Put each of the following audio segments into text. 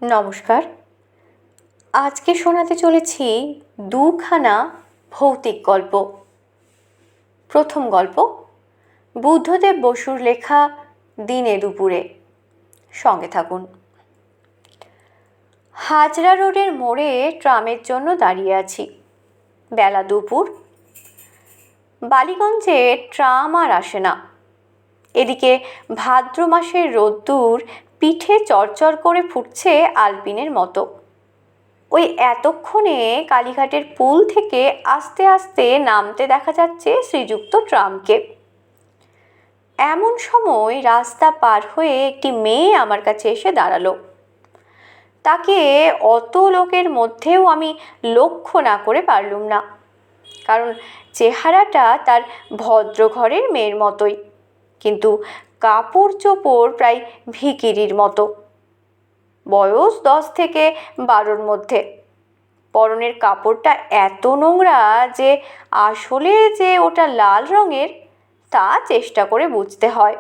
নমস্কার। আজকে শোনাতে চলেছি দুখানা ভৌতিক গল্প। প্রথম গল্প বুদ্ধদেব বসুর লেখা দিনে দুপুরে। সঙ্গে থাকুন। হাজরা রোডের মোড়ে ট্রামের জন্য দাঁড়িয়ে আছি। বেলা দুপুর। বালিগঞ্জে ট্রাম আর আসে না। এদিকে ভাদ্র মাসের রোদ্দুর পিঠে চরচর করে ফুটছে আলপিনের মতো। ওই এতক্ষণে কালীঘাটের পুল থেকে আস্তে আস্তে নামতে দেখা যাচ্ছে শ্রীযুক্ত ট্রামকে। এমন সময় রাস্তা পার হয়ে একটি মেয়ে আমার কাছে এসে দাঁড়ালো। তাকে অত লোকের মধ্যেও আমি লক্ষ্য না করে পারলুম না, কারণ চেহারাটা তার ভদ্রঘরের মেয়ের মতোই, কিন্তু কাপড় চোপড় প্রায় ভিখিরির মতো। বয়স 10 থেকে 12-র মধ্যে। পরনের কাপড়টা এত নোংরা যে আসলে যে ওটা লাল রঙের তা চেষ্টা করে বুঝতে হয়।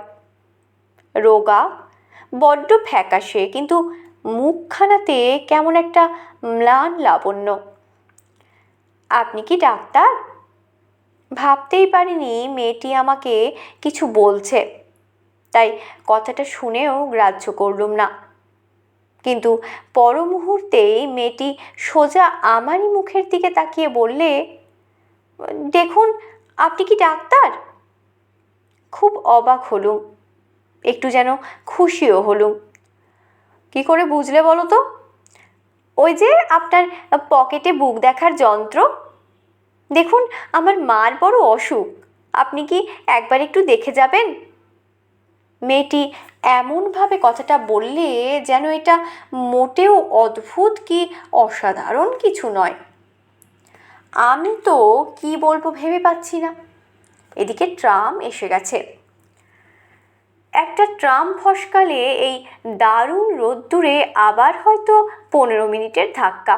রোগা, বড্ড ফ্যাকাশে, কিন্তু মুখখানাতে কেমন একটা ম্লান লাবণ্য। আপনি কি ডাক্তার? ভাবতেই পারিনি মেয়েটি আমাকে কিছু বলছে, তাই কথাটা শুনেও গ্রাহ্য করলুম না। কিন্তু পর মুহূর্তেই মেয়েটি সোজা আমারই মুখের দিকে তাকিয়ে বললে, দেখুন, আপনি কি ডাক্তার? খুব অবাক হলুম, একটু যেন খুশিও হলুম। কি করে বুঝলে বলো তো? ওই যে আপনার পকেটে বুক দেখার যন্ত্র। দেখুন, আমার মার বড় অসুখ, আপনি কি একবার একটু দেখে যাবেন? মেয়েটি এমনভাবে কথাটা বললে যেন এটা মোটেও অদ্ভুত কি অসাধারণ কিছু নয়। আমি তো কি বলবো ভেবে পাচ্ছি না। এদিকে ট্রাম এসে গেছে। একটা ট্রাম ফসকালে এই দারুণ রোদ্দুরে আবার হয়তো 15 মিনিটের ধাক্কা।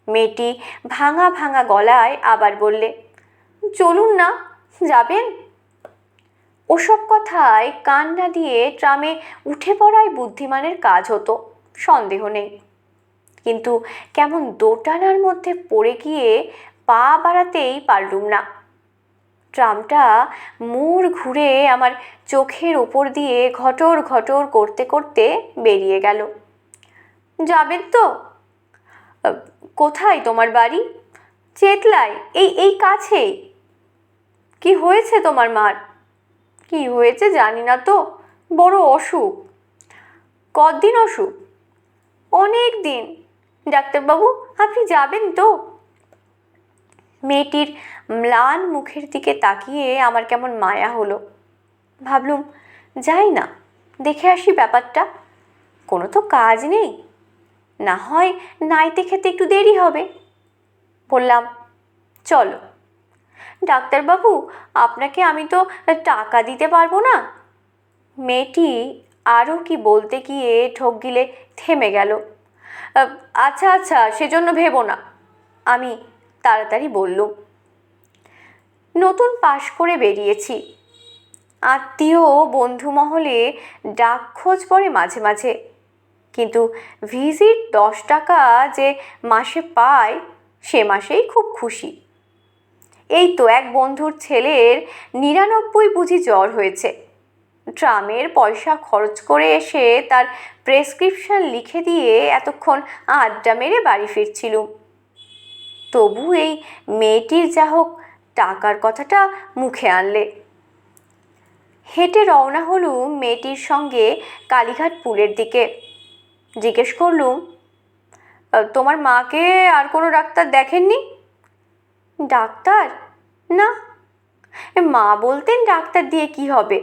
মেয়েটি ভাঙা ভাঙা গলায় আবার বললে, চলুন না, যাবেন? ওসব কথায় কান না দিয়ে ট্রামে উঠে পড়াই বুদ্ধিমানের কাজ হতো, সন্দেহ নেই। কিন্তু কেমন দোটানার মধ্যে পড়ে গিয়ে পা বাড়াতেই পারলুম না। ট্রামটা মোড় ঘুরে আমার চোখের ওপর দিয়ে ঘটর ঘটর করতে করতে বেরিয়ে গেল। যাবেন তো? কোথায় তোমার বাড়ি? চেতলায়, এই কাছেই। কি হয়েছে তোমার মার? কি হয়েছে জানি না তো, বড় অসুখ। কদিন অসুখ? অনেক দিন। ডাক্তারবাবু, আপনি যাবেন তো? মেয়েটির ম্লান মুখের দিকে তাকিয়ে আমার কেমন মায়া হলো। ভাবলুম, যাই না, দেখে আসি ব্যাপারটা। কোনো তো কাজ নেই, না হয় নাইতে খেতে একটু দেরি হবে। বললাম, চলো। ডাক্তারবাবু, আপনাকে আমি তো টাকা দিতে পারবো না। মেয়েটি আরও কি বলতে গিয়ে ঠোক গিলে থেমে গেল। আচ্ছা আচ্ছা, সেজন্য ভেবো না, আমি তাড়াতাড়ি বললুম। নতুন পাশ করে বেরিয়েছি। আত্মীয় বন্ধু মহলে ডাক খোঁজ পড়ে মাঝে মাঝে, কিন্তু ভিজিট 10 টাকা যে মাসে পায় সে মাসেই খুব খুশি। এই তো এক বন্ধুর ছেলের 99 বুঝি জ্বর হয়েছে। ট্রামের পয়সা খরচ করে এসে তার প্রেসক্রিপশন লিখে দিয়ে এতক্ষণ আড্ডা মেরে বাড়ি ফিরছিলুম। তবু এই মেয়েটির যা হোক টাকার কথাটা মুখে আনলে। হেঁটে রওনা হলুম মেয়েটির সঙ্গে কালীঘাট পুলের দিকে। জিজ্ঞেস করলুম, তোমার মাকে আর কোনো ডাক্তার দেখেননি? ডাক্তার? না। মা বলতেন ডাক্তার দিয়ে কি হবে,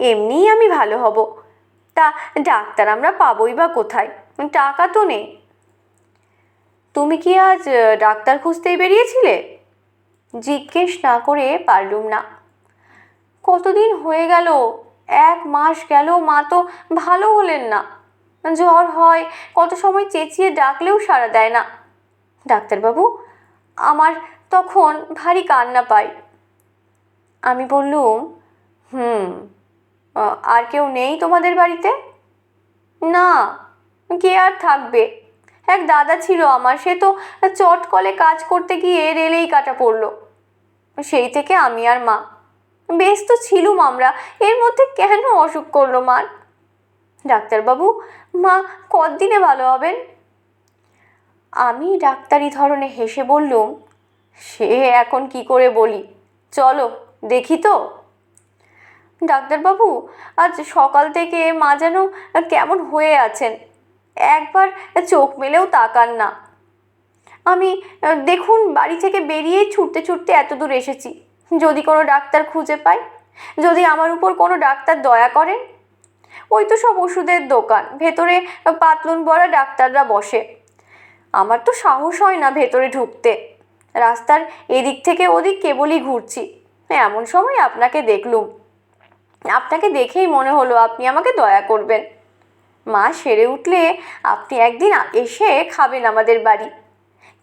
এমনিই আমি ভালো হব। তা ডাক্তার আমরা পাবোই বা কোথায়, টাকা তো নেই। তুমি কি আজ ডাক্তার খুঁজতেই বেরিয়েছিলে? জিজ্ঞেস না করে পারলুম না। কতদিন হয়ে গেল, 1 মাস গেল, মা তো ভালো হলেন না। জ্বর হয়, কত সময় চেঁচিয়ে ডাকলেও সাড়া দেয় না। ডাক্তারবাবু, আমার তখন ভারী কান্না পায়। আমি বললুম, আর কেউ নেই তোমাদের বাড়িতে? না, কে আর থাকবে? এক দাদা ছিল আমার, সে তো চট কলে কাজ করতে গিয়ে রেলেই কাটা পড়লো। সেই থেকে আমি আর মা। বেশ তো ছিলুম আমরা, এর মধ্যে কেন অসুখ করলো মার? ডাক্তারবাবু, মা কতদিনে ভালো হবেন? আমি ডাক্তারি ধরনে হেসে বললুম, সে এখন কি করে বলি, চলো দেখি তো। ডাক্তারবাবু, আজ সকাল থেকে মা যেন কেমন হয়ে আছেন, একবার চোখ মেলেও তাকান না। আমি দেখুন বাড়ি থেকে বেরিয়েই ছুটতে ছুটতে এত দূর এসেছি, যদি কোনো ডাক্তার খুঁজে পাই, যদি আমার উপর কোনো ডাক্তার দয়া করেন। ওই তো সব ওষুধের দোকান, ভেতরে পাতলুন বড়া ডাক্তাররা বসে। আমার তো সাহস হয় না ভেতরে ঢুকতে, রাস্তার এদিক থেকে ওদিক কেবলই ঘুরছি। এমন সময় আপনাকে দেখলুম, আপনাকে দেখেই মনে হলো আপনি আমাকে দয়া করবেন। মা সেরে উঠলে আপনি একদিন এসে খাবেন আমাদের বাড়ি।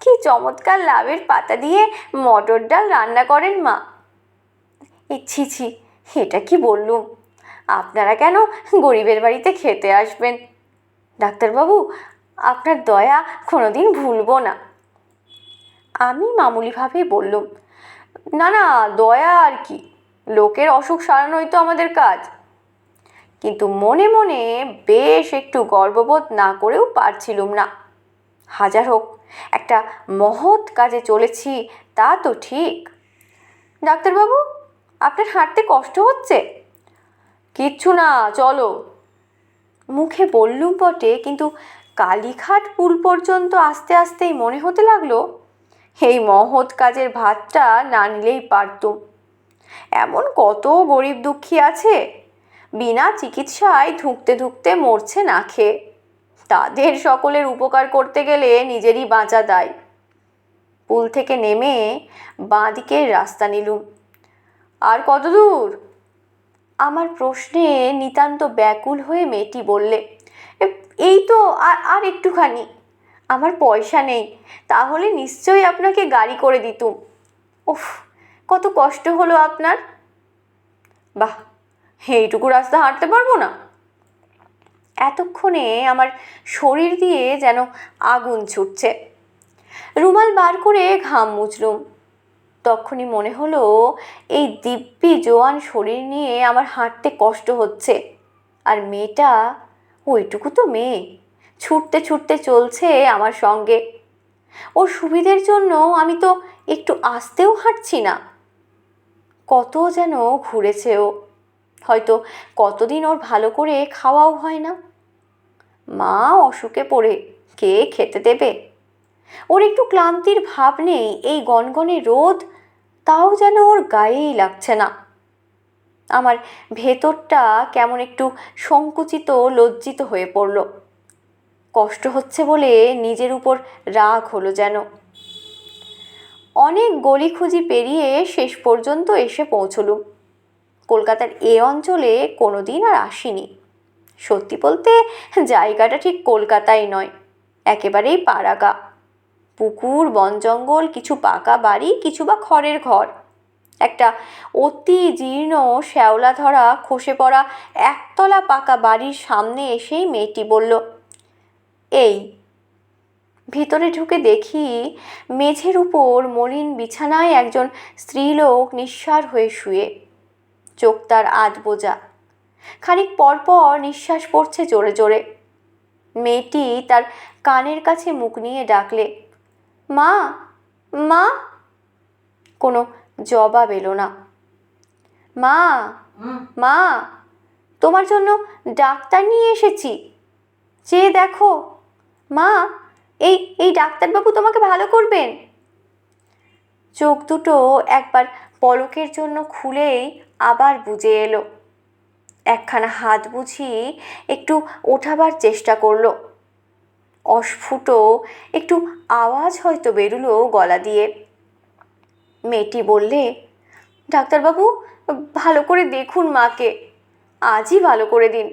কি চমৎকার লাউয়ের পাতা দিয়ে মটর ডাল রান্না করেন মা। ছি ছি, এটা কি বললুম? আপনারা কেন গরিবের বাড়িতে খেতে আসবেন? ডাক্তারবাবু, আপনার দয়া কোনোদিন ভুলবো না। আমি মামুলিভাবেই বললুম, না না, দয়া আর কি, লোকের অসুখ সারানোই তো আমাদের কাজ। কিন্তু মনে মনে বেশ একটু গর্ববোধ না করেও পারছিলুম না। হাজার হোক, একটা মহৎ কাজে চলেছি তা তো ঠিক। ডাক্তারবাবু, আপনার হাঁটতে কষ্ট হচ্ছে? কিচ্ছু না, চলো। মুখে বললুম বটে, কিন্তু কালীঘাট পুল পর্যন্ত আস্তে আস্তেই মনে হতে লাগলো এই মহৎ কাজের ভাতটা না নিলেই পারতুম। এমন কত গরিব দুঃখী আছে, বিনা চিকিৎসায় ধুঁকতে ধুঁকতে মরছে না খেয়ে। তাদের সকলের উপকার করতে গেলে নিজেরই বাঁচা দায়। পুল থেকে নেমে বাঁ দিকের রাস্তা নিলুম। আর কত দূর? আমার প্রশ্নে নিতান্ত ব্যাকুল হয়ে মেয়েটি বললে, এই তো আর একটুখানি। আমার পয়সা নেই, তাহলে নিশ্চয়ই আপনাকে গাড়ি করে দিতুম। উফ, কত কষ্ট হলো আপনার। বাহ, এইটুকু রাস্তা হাঁটতে পারবো না? এতক্ষণে আমার শরীর দিয়ে যেন আগুন ছুটছে। রুমাল বার করে ঘাম মুছলুম। তখনই মনে হলো এই দিব্যি জোয়ান শরীর নিয়ে আমার হাঁটতে কষ্ট হচ্ছে, আর মেয়েটা, ওইটুকু তো মেয়ে, ছুটতে ছুটতে চলছে আমার সঙ্গে। ওর সুবিধের জন্য আমি তো একটু আস্তেও হাঁটছি না। কত যেন ঘুরেছে ও, হয়তো কতদিন ওর ভালো করে খাওয়াও হয় না। মা অসুখে পড়ে কে খেতে দেবে? ওর একটু ক্লান্তির ভাব নেই, এই গনগনে রোদ তাও যেন ওর গায়েই লাগছে না। আমার ভেতরটা কেমন একটু সংকুচিত লজ্জিত হয়ে পড়ল। কষ্ট হচ্ছে বলে নিজের উপর রাগ হলো যেন। অনেক গলি খুঁজি পেরিয়ে শেষ পর্যন্ত এসে পৌঁছলুম। কলকাতার এ অঞ্চলে কোনোদিন আর আসিনি। সত্যি বলতে জায়গাটা ঠিক কলকাতাই নয়, একেবারেই পাড়াগা। পুকুর, বন জঙ্গল, কিছু পাকা বাড়ি, কিছু বা খড়ের ঘর। একটা অতি জীর্ণ শ্যাওলা ধরা খসে পড়া একতলা পাকা বাড়ির সামনে এসেই মেয়েটি বলল, এই। ভিতরে ঢুকে দেখি মেঝের উপর মলিন বিছানায় একজন স্ত্রীলোক নিঃসাড় হয়ে শুয়ে, চোখ তার আধ বোজা। খানিক পরপর নিঃশ্বাস পড়ছে জোরে জোরে। মেয়েটি তার কানের কাছে মুখ নিয়ে ডাকলে, মা, মা। কোনো জবাব এলো না। মা, মা, তোমার জন্য ডাক্তার নিয়ে এসেছি, চেয়ে দেখো। মা, এই ডাক্তারবাবু তোমাকে ভালো করবেন। চোখ দুটো একবার পলকের জন্য খুলেই আবার বুজে এলো। একখানা হাত বুঝি একটু ওঠাবার চেষ্টা করলো। অস্ফুট একটু আওয়াজ হয়তো বেরুলো গলা দিয়ে। মেয়েটি বললে, ডাক্তারবাবু, ভালো করে দেখুন মাকে, আজই ভালো করে দিন।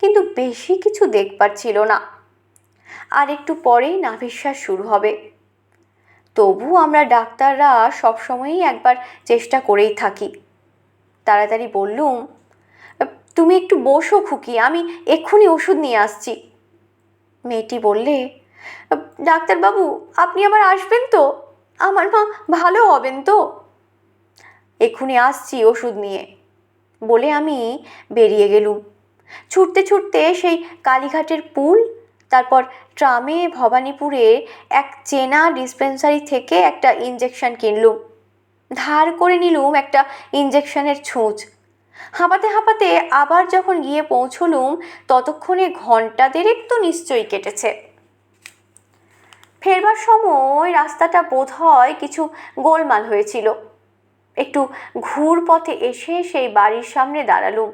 কিন্তু বেশি কিছু দেখবার ছিল না। আর একটু পরেই নাভিশ্বাস শুরু হবে। তবু আমরা ডাক্তাররা সবসময়ই একবার চেষ্টা করেই থাকি। তাড়াতাড়ি বললুম, তুমি একটু বসো খুকি, আমি এক্ষুনি ওষুধ নিয়ে আসছি। মেয়েটি বললে, ডাক্তারবাবু আপনি আবার আসবেন তো? আমার মা ভালো হবেন তো? এক্ষুনি আসছি ওষুধ নিয়ে, বলে আমি বেরিয়ে গেলুম। ছুটতে ছুটতে সেই কালীঘাটের পুল, তারপর ট্রামে ভবানীপুরে এক চেনা ডিসপেন্সারি থেকে একটা ইঞ্জেকশন কিনলুম। ধার করে নিলুম একটা ইঞ্জেকশনের ছুঁচ। হাঁপাতে হাঁপাতে আবার যখন গিয়ে পৌঁছলুম ততক্ষণে ঘন্টা দেড়েক তো নিশ্চয়ই কেটেছে। ফেরবার সময় রাস্তাটা বোধহয় কিছু গোলমাল হয়েছিল। একটু ঘুর পথে এসে সেই বাড়ির সামনে দাঁড়ালুম।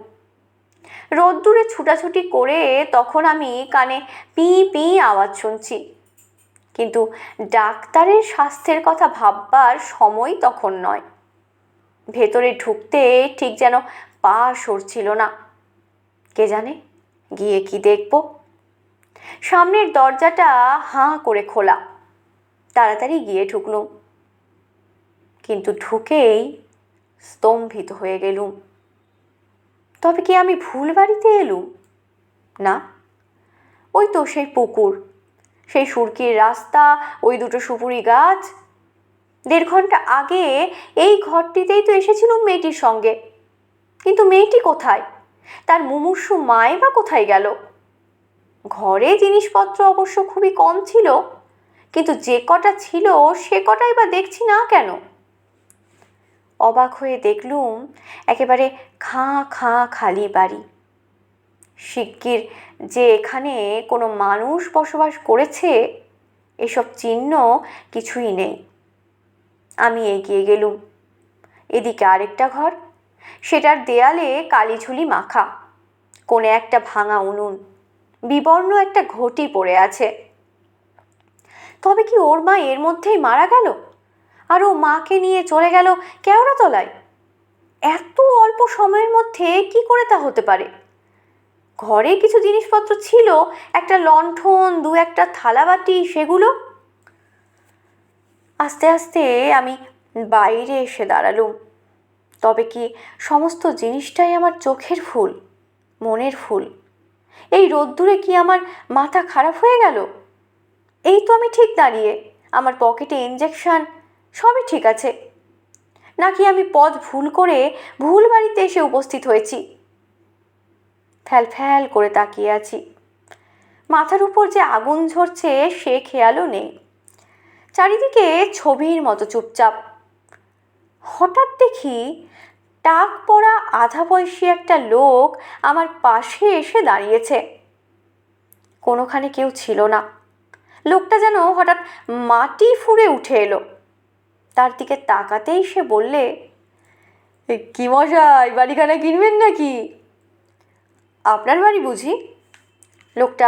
রোদ্দুরে ছুটাছুটি করে তখন আমি কানে পি পি আওয়াজ শুনছি, কিন্তু ডাক্তারের স্বাস্থ্যের কথা ভাববার সময় তখন নয়। ভেতরে ঢুকতে ঠিক যেন পা সরছিল না। কে জানে গিয়ে কি দেখব। সামনের দরজাটা হাঁ করে খোলা। তাড়াতাড়ি গিয়ে ঢুকলুম, কিন্তু ঢুকেই স্তম্ভিত হয়ে গেলুম। তবে কি আমি ভুল বাড়িতে এলুম? না, ওই তো সেই পুকুর, সেই সুরকির রাস্তা, ওই দুটো সুপুরি গাছ। 1.5 ঘন্টা আগে এই ঘরটিতেই তো এসেছিলুম মেয়েটির সঙ্গে। কিন্তু মেয়েটি কোথায়? তার মুমূর্ষু মাই বা কোথায় গেল? ঘরে জিনিসপত্র অবশ্য খুবই কম ছিল, কিন্তু যে কটা ছিল সে কটাই বা দেখছি না কেন? অবাক হয়ে দেখলুম একেবারে খাঁ খাঁ খালি বাড়ি। শিগগির যে এখানে কোনো মানুষ বসবাস করেছে এসব চিহ্ন কিছুই নেই। আমি এগিয়ে গেলুম। এদিকে আরেকটা ঘর, সেটার দেয়ালে কালিঝুলি মাখা। কোণে একটা ভাঙা উনুন, বিবর্ণ একটা ঘটি পড়ে আছে। তবে কি ওর মা এর মধ্যেই মারা গেল, আর ও মাকে নিয়ে চলে গেল কেওড়াতলায়? এত অল্প সময়ের মধ্যে কি করে তা হতে পারে? ঘরে কিছু জিনিসপত্র ছিল, একটা লণ্ঠন, 2-1টা থালাবাটি, সেগুলো। আস্তে আস্তে আমি বাইরে এসে দাঁড়ালুম। তবে কি সমস্ত জিনিসটাই আমার চোখের ফুল, মনের ফুল? এই রোদ্দুরে কি আমার মাথা খারাপ হয়ে গেল? এই তো আমি ঠিক দাঁড়িয়ে, আমার পকেটে ইঞ্জেকশন, সবই ঠিক আছে। নাকি আমি পথ ভুল করে ভুল বাড়িতে এসে উপস্থিত হয়েছি? ফ্যাল ফ্যাল করে তাকিয়ে আছি। মাথার উপর যে আগুন ঝরছে সে খেয়ালও নেই। চারিদিকে ছবির মতো চুপচাপ। হঠাৎ দেখি টাক পড়া আধা বয়সী একটা লোক আমার পাশে এসে দাঁড়িয়েছে। কোনোখানে কেউ ছিল না। লোকটা যেন হঠাৎ মাটি ফুঁড়ে উঠে এলো। তার দিকে তাকাতেই সে বললে, কি মশাই, বাড়িখানা কিনবেন নাকি? আপনার বাড়ি বুঝি? লোকটা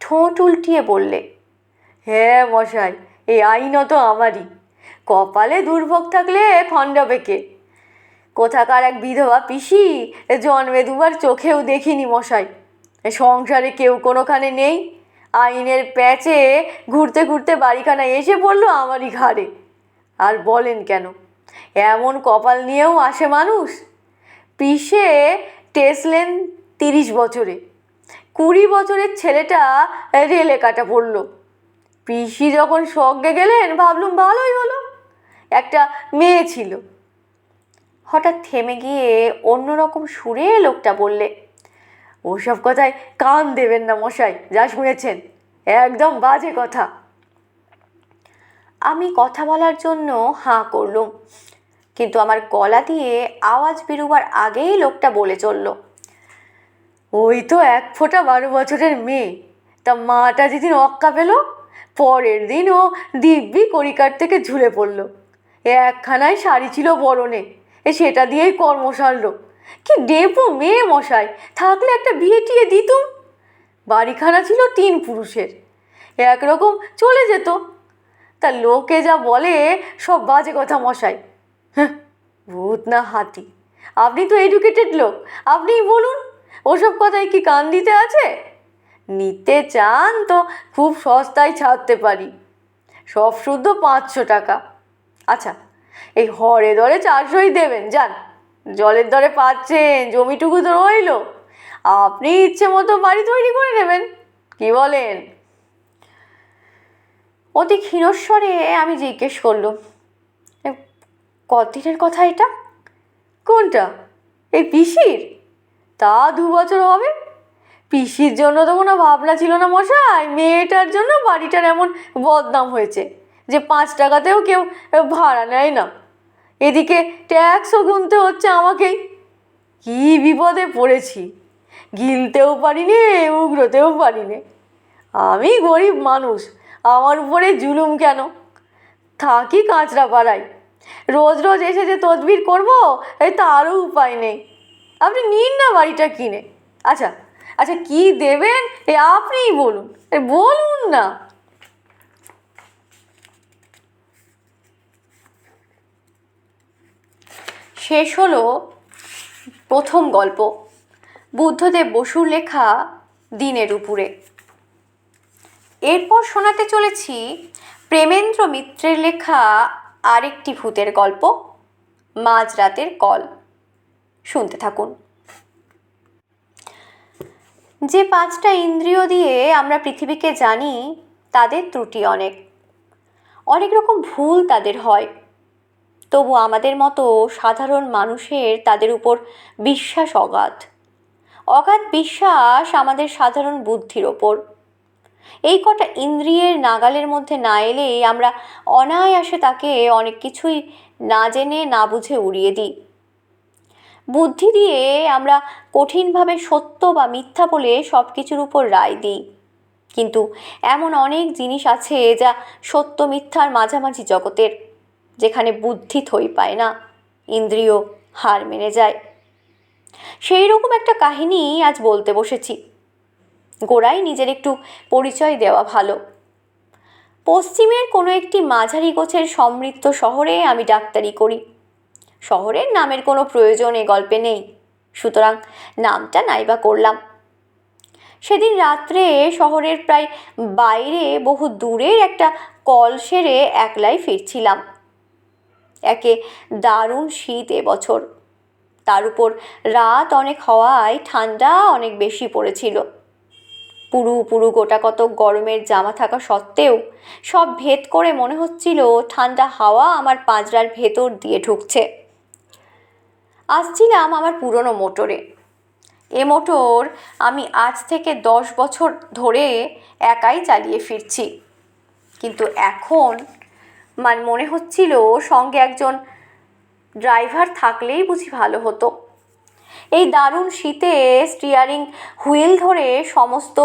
ঠোঁট উল্টিয়ে বললে, হ্যাঁ মশাই, এই আইনত আমারই। কপালে দুর্ভোগ থাকলে খণ্ডাবেকে। কোথাকার এক বিধবা পিসি, জন্মে 2বার চোখেও দেখিনি মশাই। সংসারে কেউ কোনোখানে নেই, আইনের প্যাঁচে ঘুরতে ঘুরতে বাড়িখানা এসে পড়লো আমারই ঘাড়ে। আর বলেন কেন, এমন কপাল নিয়েও আসে মানুষ? পিসে টেসলেন 30 বছরে, 20 বছরের ছেলেটা রেলে কাটা পড়ল। পিসি যখন স্বর্গে গেলেন ভাবলুম ভালোই হলো, একটা মেয়ে ছিল। হঠাৎ থেমে গিয়ে অন্যরকম সুরে লোকটা বললে, ওসব কথায় কান দেবেন না মশাই, যা শুনেছেন একদম বাজে কথা। আমি কথা বলার জন্য হাঁ করলুম, কিন্তু আমার গলা দিয়ে আওয়াজ বেরোবার আগেই লোকটা বলে চলল, ওই তো 1 ফোঁটা 12 বছরের মেয়ে, তা মাটা যেদিন অক্কা পেল, পরের দিন ও দিব্যি কড়িকাঠ থেকে ঝুলে পড়ল। একখানায় শাড়ি ছিল পরনে, সেটা দিয়েই কর্ম সারল। কি ডেপো মেয়ে মশাই, থাকলে একটা বিয়ে টিয়ে দিতুম। বাড়িখানা ছিল 3 পুরুষের, একরকম চলে যেত। তা লোকে যা বলে সব বাজে কথা মশাই। হ্যাঁ, ভূত না হাতি? আপনি তো এডুকেটেড লোক, আপনিই বলুন, ওসব কথায় কি কান দিতে আছে? নিতে চান তো খুব সস্তায় ছাড়তে পারি, সব শুদ্ধ 500 টাকা। আচ্ছা, এই হরে দরে 400ই দেবেন, যান। জলের দরে পাচ্ছেন, জমিটুকু তো রইল, আপনি ইচ্ছে মতো বাড়ি তৈরি করে নেবেন, কি বলেন? অতি ক্ষীণস্বরে আমি জিজ্ঞেস করলুম, কতদিনের কথা এটা? কোনটা? এই পিসির? তা 2 বছর হবে। পিসির জন্য তো কোনো ভাবনা ছিল না মশাই, মেয়েটার জন্য বাড়িটার এমন বদনাম হয়েছে যে 5 টাকাতেও কেউ ভাড়া নেয় না। এদিকে ট্যাক্সও গুনতে হচ্ছে আমাকেই। কি বিপদে পড়েছি, গিলতেও পারিনি, উগড়োতেও পারিনি। আমি গরিব মানুষ, আমার উপরে জুলুম কেন? থাকি কাঁচরা পাড়ায়, রোজ রোজ এসে যে তদবির করবো তারও উপায় নেই। আপনি নিন না বাড়িটা কিনে। আচ্ছা আচ্ছা, কি দেবেন আপনিই বলুন, বলুন না। শেষ হলো প্রথম গল্প, বুদ্ধদেব বসুর লেখা দিনের উপরে। এরপর শোনাতে চলেছি প্রেমেন্দ্র মিত্রের লেখা আরেকটি ভূতের গল্প, মাঝরাতের কল। শুনতে থাকুন। যে 5টা ইন্দ্রিয় দিয়ে আমরা পৃথিবীকে জানি, তাদের ত্রুটি অনেক, অনেক রকম ভুল তাদের হয়। তবু আমাদের মতো সাধারণ মানুষের তাদের উপর বিশ্বাস অগাধ। অগাধ বিশ্বাস আমাদের সাধারণ বুদ্ধির ওপর। এই কটা ইন্দ্রিয়ের নাগালের মধ্যে না এলেই আমরা অনায়াসে তাকে অনেক কিছুই না জেনে না বুঝে উড়িয়ে দিই। বুদ্ধি দিয়ে আমরা কঠিনভাবে সত্য বা মিথ্যা বলে সব কিছুর উপর রায় দিই। কিন্তু এমন অনেক জিনিস আছে যা সত্য মিথ্যার মাঝামাঝি জগতের, যেখানে বুদ্ধি থই পায় না, ইন্দ্রিয় হার মেনে যায়। সেই রকম একটা কাহিনী আজ বলতে বসেছি। গোড়ায় নিজের একটু পরিচয় দেওয়া ভালো। পশ্চিমের কোনো একটি মাঝারি গোছের সমৃদ্ধ শহরে আমি ডাক্তারি করি। শহরের নামের কোনো প্রয়োজন এ গল্পে নেই, সুতরাং নামটা নাইবা করলাম। সেদিন রাত্রে শহরের প্রায় বাইরে বহু দূরের একটা কল সেরে একলাই ফিরছিলাম। একে দারুণ শীত এবছর, তার উপর রাত অনেক হওয়ায় ঠান্ডা অনেক বেশি পড়েছিল। পুরু পুরু গোটা কত গরমের জামা থাকা সত্ত্বেও সব ভেদ করে মনে হচ্ছিল ঠান্ডা হাওয়া আমার পাঁজরার ভেতর দিয়ে ঢুকছে। আসছিলাম আমার পুরনো মোটরে। এ মোটর আমি আজ থেকে 10 বছর ধরে একাই চালিয়ে ফিরছি, কিন্তু এখন মনে হচ্ছিল সঙ্গে একজন ড্রাইভার থাকলেই বুঝি ভালো হতো। এই দারুণ শীতে স্টিয়ারিং হুইল ধরে সমস্ত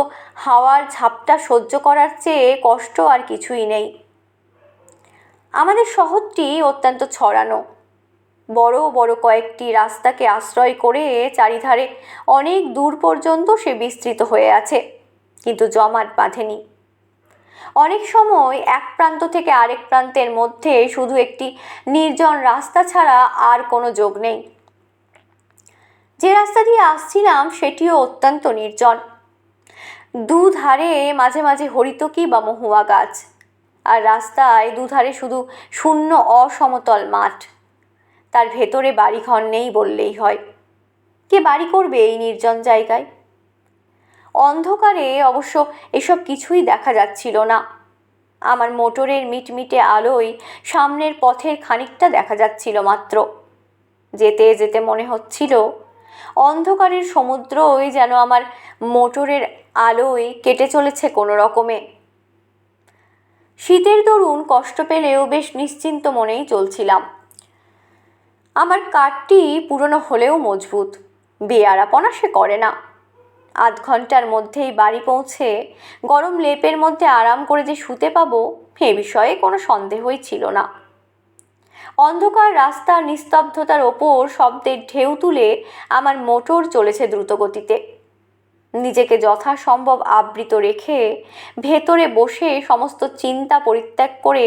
হাওয়ার ঝাপটা সহ্য করার চেয়ে কষ্ট আর কিছুই নেই। আমাদের শহরটি অত্যন্ত ছড়ানো, বড় বড় কয়েকটি রাস্তাকে আশ্রয় করে চারিধারে অনেক দূর পর্যন্ত সে বিস্তৃত হয়ে আছে, কিন্তু জমাট বাঁধেনি। অনেক সময় এক প্রান্ত থেকে আরেক প্রান্তের মধ্যে শুধু একটি নির্জন রাস্তা ছাড়া আর কোনো যোগ নেই। যে রাস্তা দিয়ে আসছিলাম সেটিও অত্যন্ত নির্জন। দুধারে মাঝে মাঝে হরিতকি বা মহুয়া গাছ, আর রাস্তায় দুধারে শুধু শূন্য অসমতল মাঠ। তার ভেতরে বাড়িঘর নেই বললেই হয়। কে বাড়ি করবে এই নির্জন জায়গায়? অন্ধকারে অবশ্য এসব কিছুই দেখা যাচ্ছিল না। আমার মোটরের মিটমিটে আলোয় সামনের পথের খানিকটা দেখা যাচ্ছিল মাত্র। যেতে যেতে মনে হচ্ছিল অন্ধকারের সমুদ্রই যেন আমার মোটরের আলোয় কেটে চলেছে কোনো রকমে। শীতের দরুন কষ্ট পেলেও বেশ নিশ্চিন্ত মনেই চলছিলাম। আমার কাঠটি পুরনো হলেও মজবুত, বেয়ারাপনা সে করে না। আধ ঘন্টার মধ্যেই বাড়ি পৌঁছে গরম লেপের মধ্যে আরাম করে যে শুতে পাবো এ বিষয়ে কোনো সন্দেহই ছিল না। অন্ধকার রাস্তার নিস্তব্ধতার ওপর শব্দের ঢেউ তুলে আমার মোটর চলেছে দ্রুতগতিতে। নিজেকে যথাসম্ভব আবৃত রেখে ভেতরে বসে সমস্ত চিন্তা পরিত্যাগ করে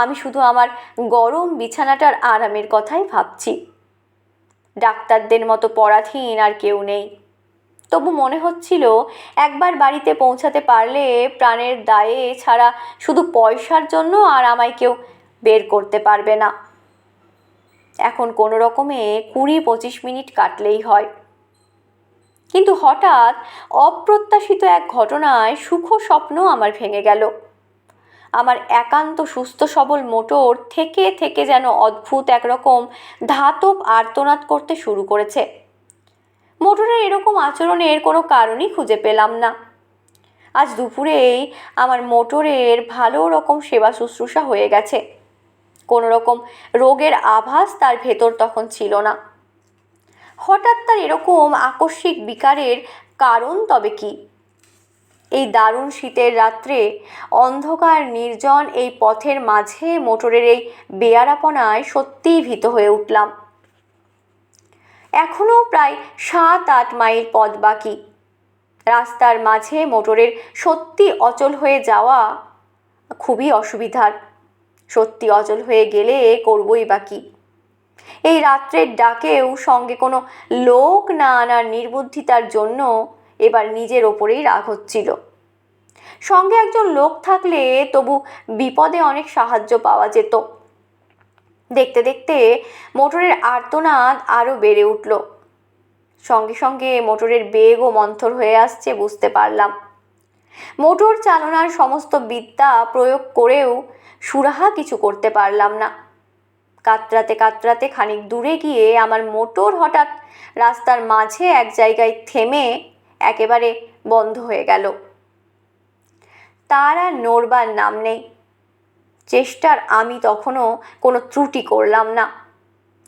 আমি শুধু আমার গরম বিছানাটার আরামের কথাই ভাবছি। ডাক্তারদের মতো পরাধীন আর কেউ নেই। তবু মনে হচ্ছিল একবার বাড়িতে পৌঁছাতে পারলে প্রাণের দায়ে ছাড়া শুধু পয়সার জন্য আর আমায় কেউ বের করতে পারবে না। এখন কোনো রকমে 20-25 মিনিট কাটলেই হয়। কিন্তু হঠাৎ অপ্রত্যাশিত এক ঘটনায় সুখ স্বপ্ন আমার ভেঙে গেল। আমার একান্ত সুস্থ সবল মোটর থেকে থেকে যেন অদ্ভুত একরকম ধাতব আর্তনাদ করতে শুরু করেছে। মোটরের এরকম আচরণের কোনো কারণই খুঁজে পেলাম না। আজ দুপুরেই আমার মোটরের ভালো রকম সেবা শুশ্রূষা হয়ে গেছে। কোনো রকম রোগের আভাস তার ভেতর তখন ছিল না। হঠাৎ তার এরকম আকস্মিক বিকারের কারণ তবে কি? এই দারুণ শীতের রাত্রে অন্ধকার নির্জন এই পথের মাঝে মোটরের এই বেয়ারাপনায় সত্যিই ভীত হয়ে উঠলাম। এখনও প্রায় 7-8 মাইল পথ বাকি। রাস্তার মাঝে মোটরের সত্যি অচল হয়ে যাওয়া খুবই অসুবিধার। সত্যি অচল হয়ে গেলে করবই বাকি। এই রাত্রের ডাকেও সঙ্গে কোনো লোক না আনার নির্বুদ্ধিতার জন্য এবার নিজের ওপরেই রাগ হচ্ছিল। সঙ্গে একজন লোক থাকলে তবু বিপদে অনেক সাহায্য পাওয়া যেত। দেখতে দেখতে মোটরের আর্তনাদ আরও বেড়ে উঠল। সঙ্গে সঙ্গে মোটরের বেগও মন্থর হয়ে আসছে বুঝতে পারলাম। মোটর চালনার সমস্ত বিদ্যা প্রয়োগ করেও সুরাহা কিছু করতে পারলাম না। কাতরাতে কাতরাতে খানিক দূরে গিয়ে আমার মোটর হঠাৎ রাস্তার মাঝে এক জায়গায় থেমে একেবারে বন্ধ হয়ে গেল। তার আর নড়বার নাম নেই। চেষ্টার আমি তখনও কোনো ত্রুটি করলাম না,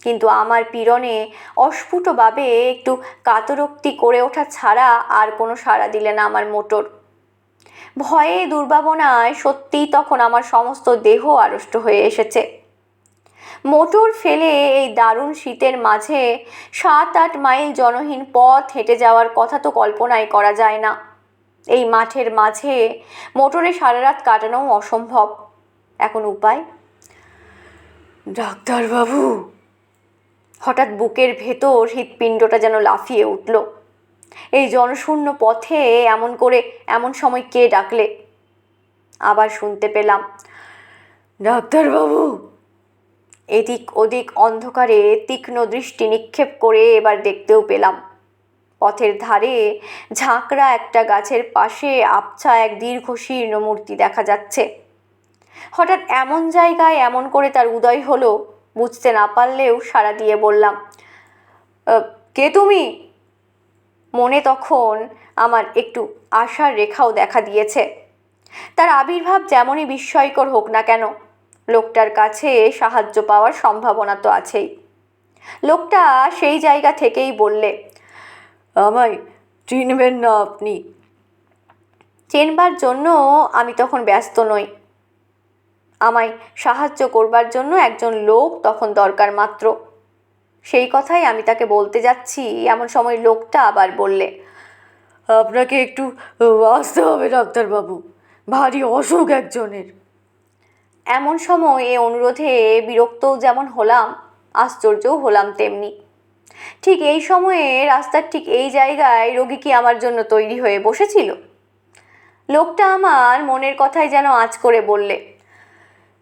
কিন্তু আমার পীড়নে অস্ফুটভাবে একটু কাতরোক্তি করে ওঠা ছাড়া আর কোনো সাড়া দিলে না আমার মোটর। ভয়ে দুর্ভাবনায় সত্যিই তখন আমার সমস্ত দেহ আড়ষ্ট হয়ে এসেছে। মোটর ফেলে এই দারুণ শীতের মাঝে 7-8 মাইল জনহীন পথ হেঁটে যাওয়ার কথা তো কল্পনাই করা যায় না। এই মাঠের মাঝে মোটরে সারা রাত কাটানোও অসম্ভব। এখন উপায়? ডাক্তারবাবু! হঠাৎ বুকের ভেতর হৃৎপিণ্ডটা যেন লাফিয়ে উঠল। এই জনশূন্য পথে এমন সময় কে ডাকলে? আবার শুনতে পেলাম, ডাক্তারবাবু! এদিক ওদিক অন্ধকারে তীক্ষ্ণ দৃষ্টি নিক্ষেপ করে এবার দেখতেও পেলাম পথের ধারে ঝাঁকড়া একটা গাছের পাশে আবছা এক দীর্ঘ শীর্ণ মূর্তি দেখা যাচ্ছে। হঠাৎ এমন জায়গায় এমন করে তার উদয় হলো বুঝতে না পারলেও সাড়া দিয়ে বললাম, কে তুমি? মনে তখন আমার একটু আশার রেখাও দেখা দিয়েছে। তার আবির্ভাব যেমনই বিস্ময়কর হোক না কেন, লোকটার কাছে সাহায্য পাওয়ার সম্ভাবনা তো আছেই। লোকটা সেই জায়গা থেকেই বললে, আমায় চিনবেন না আপনি? চেনবার জন্য আমি তখন ব্যস্ত নই। আমায় সাহায্য করবার জন্য একজন লোক তখন দরকার মাত্র। সেই কথাই আমি তাকে বলতে যাচ্ছি, এমন সময় লোকটা আবার বললে, আপনাকে একটু আসতে হবে ডাক্তারবাবু, ভারী অসুখ একজনের। এমন সময় এ অনুরোধে বিরক্তও যেমন হলাম, আশ্চর্যও হলাম তেমনি। ঠিক এই সময়ে রাস্তার ঠিক এই জায়গায় রোগী কি আমার জন্য তৈরি হয়ে বসেছিল? লোকটা আমার মনের কথাই যেন আঁচ করে বললে,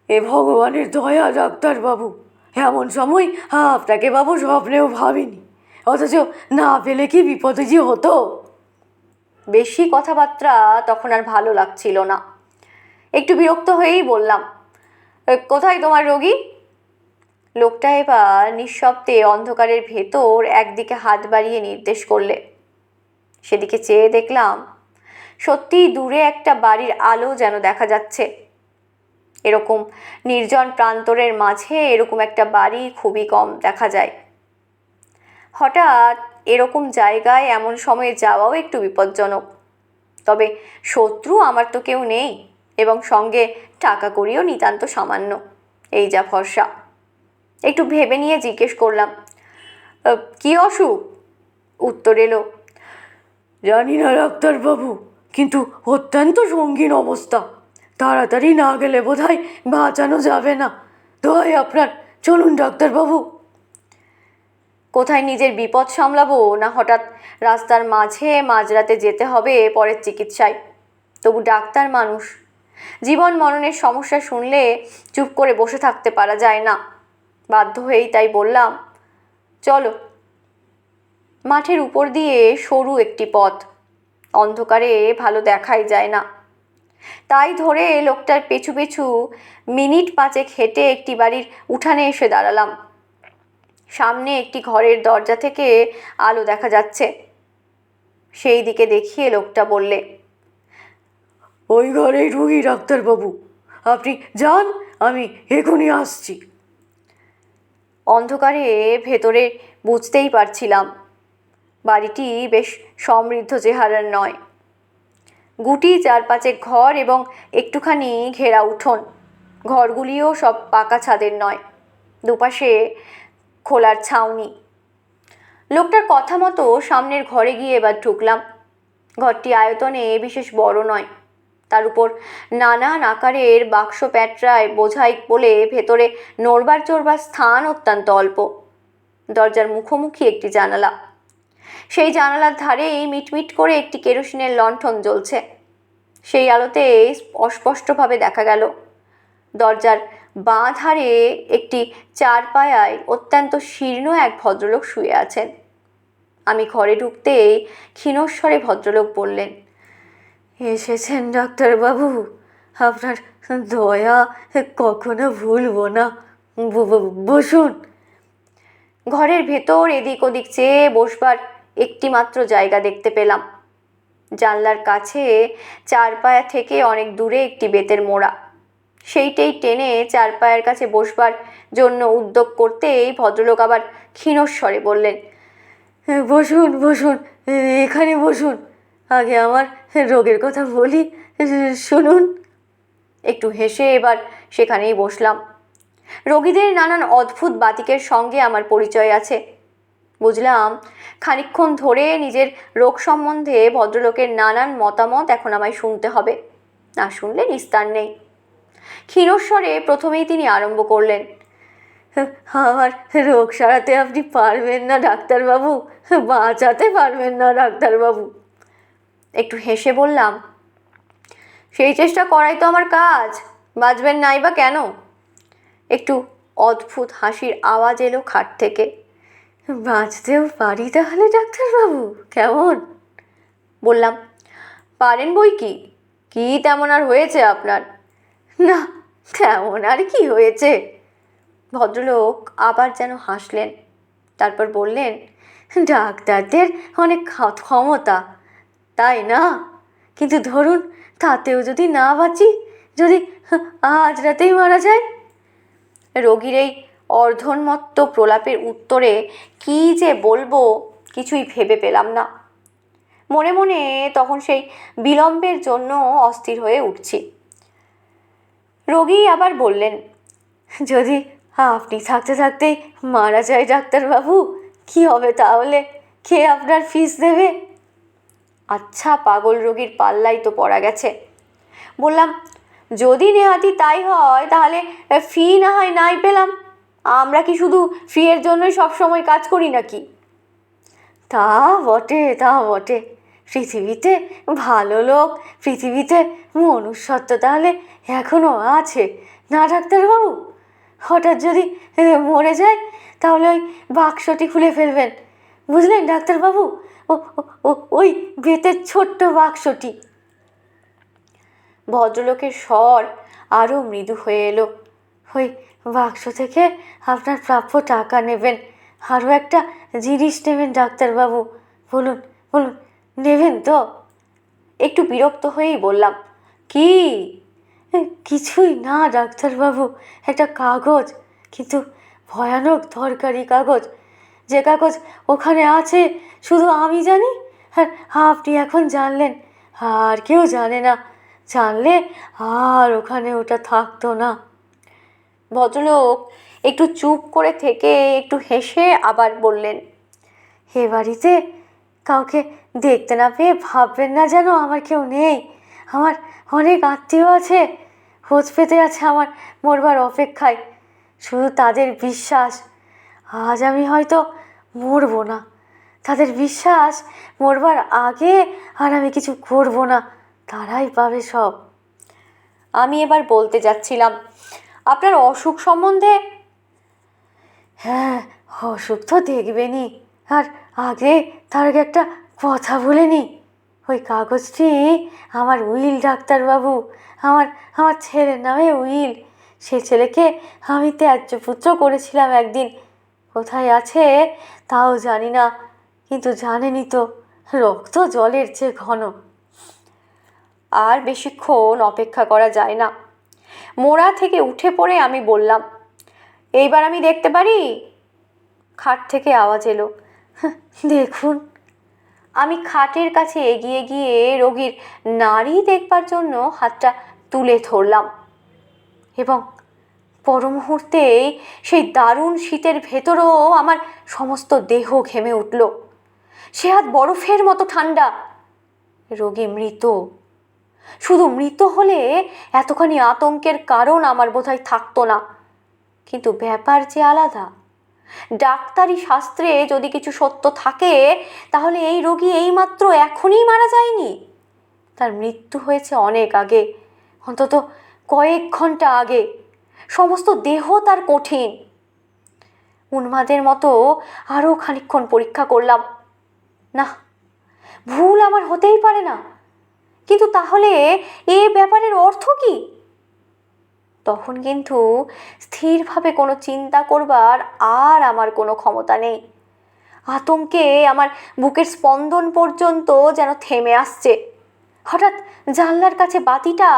এ ভগবানের দয়া ডাক্তারবাবু, এমন সময় আপনাকে বাবু স্বপ্নেও ভাবিনি, অথচ না পেলে কি বিপদে যে হতো। বেশি কথাবার্তা তখন আর ভালো লাগছিল না। একটু বিরক্ত হয়েই বললাম, কোথায় তোমার রোগী? লোকটা এবার নিঃশব্দে অন্ধকারের ভেতর একদিকে হাত বাড়িয়ে নির্দেশ করলে। সেদিকে চেয়ে দেখলাম সত্যিই দূরে একটা বাড়ির আলো যেন দেখা যাচ্ছে। এরকম নির্জন প্রান্তরের মাঝে এরকম একটা বাড়ি খুবই কম দেখা যায়। হঠাৎ এরকম জায়গায় এমন সময়ে যাওয়াও একটু বিপজ্জনক। তবে শত্রু আমার তো কেউ নেই, এবং সঙ্গে টাকা কড়িও নিতান্ত সামান্য, এই যা ভরসা। একটু ভেবে নিয়ে জিজ্ঞেস করলাম, কি অসুখ? উত্তর এলো, জানি না ডাক্তারবাবু, কিন্তু অত্যন্ত সঙ্গীন অবস্থা। তাড়াতাড়ি না গেলে বোধহয় বাঁচানো যাবে না। দোহাই আপনার, চলুন ডাক্তারবাবু। কোথায় নিজের বিপদ সামলাবো, না হঠাৎ রাস্তার মাঝে মাঝরাতে যেতে হবে পরের চিকিৎসায়? তবু ডাক্তার মানুষ, জীবন মরণের সমস্যা শুনলে চুপ করে বসে থাকতে পারা যায় না। বাধ্য হয়েই তাই বললাম, চলো। মাঠের উপর দিয়ে সরু একটি পথ, অন্ধকারে ভালো দেখাই যায় না। তাই ধরে লোকটার পেছু পেছু মিনিট 5 হেঁটে একটি বাড়ির উঠানে এসে দাঁড়ালাম। সামনে একটি ঘরের দরজা থেকে আলো দেখা যাচ্ছে। সেই দিকে দেখিয়ে লোকটা বললে, ওই ঘরে রুগী ডাক্তারবাবু, আপনি যান, আমি এখনই আসছি। অন্ধকারে ভেতরে বুঝতেই পারছিলাম বাড়িটি বেশ সমৃদ্ধ চেহারার নয়। গুটি 4-5 ঘর এবং একটুখানি ঘেরা উঠোন। ঘরগুলিও সব পাকা ছাদের নয়, দুপাশে খোলার ছাউনি। লোকটার কথা মতো সামনের ঘরে গিয়ে এবার ঢুকলাম। ঘরটি আয়তনে বিশেষ বড় নয়, তার উপর নানান আকারের বাক্স প্যাটরায় বোঝাই বলে ভেতরে নড়বার চড়বার স্থান অত্যন্ত অল্প। দরজার মুখোমুখি একটি জানালা, সেই জানালার ধারেই মিটমিট করে একটি কেরোসিনের লণ্ঠন জ্বলছে। সেই আলোতে অস্পষ্টভাবে দেখা গেল দরজার বাঁ ধারে একটি 4 পায়ায় অত্যন্ত শীর্ণ এক ভদ্রলোক শুয়ে আছেন। আমি ঘরে ঢুকতেই ক্ষীণস্বরে ভদ্রলোক বললেন, এসেছেন ডাক্তারবাবু, আপনার দয়া কখনো ভুলবো না, বসুন। ঘরের ভেতর এদিক ওদিক চেয়ে বসবার একটি মাত্র জায়গা দেখতে পেলাম। জানলার কাছে 4 পায়া থেকে অনেক দূরে একটি বেতের মোড়া, সেইটাই টেনে 4 পায়ার কাছে বসবার জন্য উদ্যোগ করতেই ভদ্রলোক আবার ক্ষীণস্বরে বললেন, বসুন বসুন, এখানে বসুন, আগে আমার রোগের কথা বলি, শুনুন। একটু হেসে এবার সেখানেই বসলাম। রোগীদের নানান অদ্ভুত বাতিকের সঙ্গে আমার পরিচয় আছে। বুঝলাম খানিকক্ষণ ধরে নিজের রোগ সম্বন্ধে ভদ্রলোকের নানান মতামত এখন আমায় শুনতে হবে, না শুনলে নিস্তার নেই। ক্ষীণস্বরে প্রথমেই তিনি আরম্ভ করলেন, আমার রোগ সারাতে আপনি পারবেন না ডাক্তারবাবু, বাঁচাতে পারবেন না ডাক্তারবাবু। একটু হেসে বললাম, সেই চেষ্টা করাই তো আমার কাজ, বাঁচবেন নাই বা কেন? একটু অদ্ভুত হাসির আওয়াজ এলো খাট থেকে। বাঁচতেও পারি তাহলে ডাক্তারবাবু, কেমন? বললাম, পারেন বই কি, কি তেমন আর হয়েছে আপনার? না, তেমন আর কি হয়েছে? ভদ্রলোক আবার যেন হাসলেন, তারপর বললেন, ডাক্তারদের অনেক ক্ষমতা, তাই না? কিন্তু ধরুন তাতেও যদি না বাঁচি, যদি আজ রাতেই মারা যায়। রোগীর এই অর্ধোন্মত্ত প্রলাপের উত্তরে কি যে বলবো কিছুই ভেবে পেলাম না। মনে মনে তখন সেই বিলম্বের জন্য অস্থির হয়ে উঠছি। রোগী আবার বললেন, যদি আপনি থাকতে থাকতেই মারা যায় ডাক্তারবাবু, কি হবে তাহলে? কে আপনার ফিস দেবে? আচ্ছা পাগল রোগীর পাল্লাই তো পড়া গেছে। বললাম, যদি নেহাতি তাই হয় তাহলে ফি না হয় নাই পেলাম, আমরা কি শুধু ফিয়ের জন্যই সবসময় কাজ করি নাকি? তা বটে, তা বটে, পৃথিবীতে ভালো লোক, পৃথিবীতে মনুষ্যত্ব তাহলে এখনো আছে না ডাক্তারবাবু? হঠাৎ যদি মরে যায় তাহলে ওই বাক্সটি খুলে ফেলবেন, বুঝলেন ডাক্তারবাবু? ওই বেতের ছোট্ট বাক্সটি। ভদ্রলোকের স্বর আরও মৃদু হয়ে এলো, ওই বাক্স থেকে আপনার প্রাপ্য টাকা নেবেন, আরও একটা জিনিস নেবেন ডাক্তারবাবু, বলুন বলুন, নেবেন তো? একটু বিরক্ত হয়েই বললাম, কি? কিছুই না ডাক্তারবাবু, একটা কাগজ, কিন্তু ভয়ানক দরকারি কাগজ, যে কাগজ ওখানে আছে শুধু আমি জানি, আর আপনি এখন জানলেন, আর কেউ জানে না, জানলে আর ওখানে ওটা থাকতো না। ভদ্রলোক একটু চুপ করে থেকে একটু হেসে আবার বললেন, এ বাড়িতে কাউকে দেখতে না পেয়ে ভাববেন না যেন আমার কেউ নেই, আমার অনেক আত্মীয় আছে, খোঁজ পেতে আছে আমার মরবার অপেক্ষায়। শুধু তাদের বিশ্বাস আজ আমি হয়তো মরবো না, তাদের বিশ্বাস মরবার আগে আর আমি কিছু করবো না, তারাই পাবে সব। আমি এবার বলতে যাচ্ছিলাম, আপনার অসুখ সম্বন্ধে। হ্যাঁ, অসুখ তো দেখবেনই, আর আগে তার আগে একটা কথা বলে নি। ওই কাগজটি আমার উইল ডাক্তারবাবু, আমার আমার ছেলের নামে উইল। সে ছেলেকে আমি ত্যায্য পুত্র করেছিলাম একদিন, কোথায় আছে তাও জানি না, কিন্তু জানেনই তো রক্ত জলের চেয়ে ঘন। আর বেশিক্ষণ অপেক্ষা করা যায় না। মোড়া থেকে উঠে পড়ে আমি বললাম, এইবার আমি দেখতে পারি? খাট থেকে আওয়াজ এলো, দেখুন। আমি খাটের কাছে এগিয়ে গিয়ে রোগীর নাড়ি দেখবার জন্য হাতটা তুলে ধরলাম এবং পর মুহূর্তেই সেই দারুণ শীতের ভেতরও আমার সমস্ত দেহ ঘেমে উঠল। সে হাত বরফের মতো ঠান্ডা। রোগী মৃত। শুধু মৃত হলে এতখানি আতঙ্কের কারণ আমার বোধহয় থাকতো না, কিন্তু ব্যাপার যে আলাদা। ডাক্তারি শাস্ত্রে যদি কিছু সত্য থাকে, তাহলে এই রোগী এইমাত্র এখনই মারা যায়নি, তার মৃত্যু হয়েছে অনেক আগে, অন্তত কয়েক ঘন্টা আগে। সমস্ত দেহ তার কঠিন। উন্মাদের মতো আরও খানিকক্ষণ পরীক্ষা করলাম। না, ভুল আমার হতেই পারে না, কিন্তু তাহলে এ ব্যাপারের অর্থ কি? তখন কিন্তু স্থিরভাবে কোনো চিন্তা করবার আর আমার কোনো ক্ষমতা নেই। আতঙ্কে আমার বুকের স্পন্দন পর্যন্ত যেন থেমে আসছে। হঠাৎ জানলার কাছে বাতিটা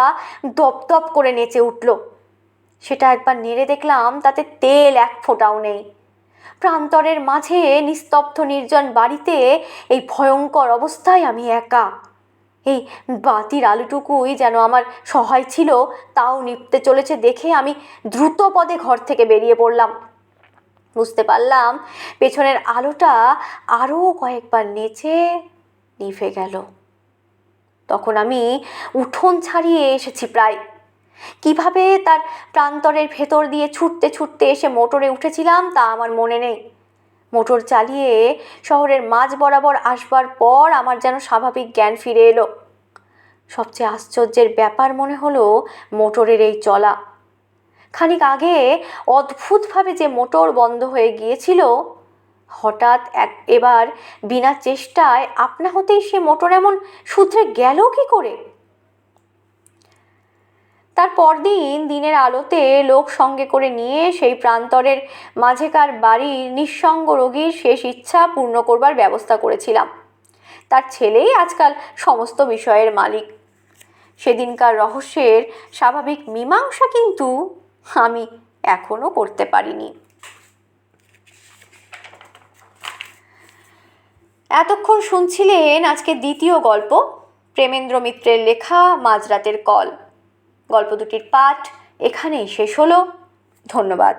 দপদপ করে নেচে উঠল। সেটা একবার নেড়ে দেখলাম, তাতে তেল এক ফোঁটাও নেই। প্রান্তরের মাঝে নিস্তব্ধ নির্জন বাড়িতে এই ভয়ঙ্কর অবস্থায় আমি একা। এই বাতির আলোটুকুই যেন আমার সহায় ছিল, তাও নিভতে চলেছে দেখে আমি দ্রুত পদে ঘর থেকে বেরিয়ে পড়লাম। বুঝতে পারলাম পেছনের আলোটা আরও কয়েকবার নেচে নিভে গেল। তখন আমি উঠোন ছাড়িয়ে এসেছি প্রায়। কিভাবে তার প্রান্তরের ভেতর দিয়ে ছুটতে ছুটতে এসে মোটরে উঠেছিলাম তা আমার মনে নেই। মোটর চালিয়ে শহরের মাঝ বরাবর আসবার পর আমার যেন স্বাভাবিক জ্ঞান ফিরে এলো। সবচেয়ে আশ্চর্যের ব্যাপার মনে হলো মোটরের এই চলা। খানিক আগে অদ্ভুতভাবে যে মোটর বন্ধ হয়ে গিয়েছিল, হঠাৎ এবার বিনা চেষ্টায় আপনা হতেই সে মোটর এমন শুধরে গেল কি করে? তার পরদিন দিনের আলোতে লোক সঙ্গে করে নিয়ে সেই প্রান্তরের মাঝেকার বাড়ির নিঃসঙ্গ রোগীর শেষ ইচ্ছা পূর্ণ করবার ব্যবস্থা করেছিলাম। তার ছেলেই আজকাল সমস্ত বিষয়ের মালিক। সেদিনকার রহস্যের স্বাভাবিক মীমাংসা কিন্তু আমি এখনো করতে পারিনি। এতক্ষণ শুনছিলেন আজকে দ্বিতীয় গল্প, প্রেমেন্দ্র মিত্রের লেখা মাঝরাতের কল। গল্প দুটির পাঠ এখানেই শেষ হলো। ধন্যবাদ।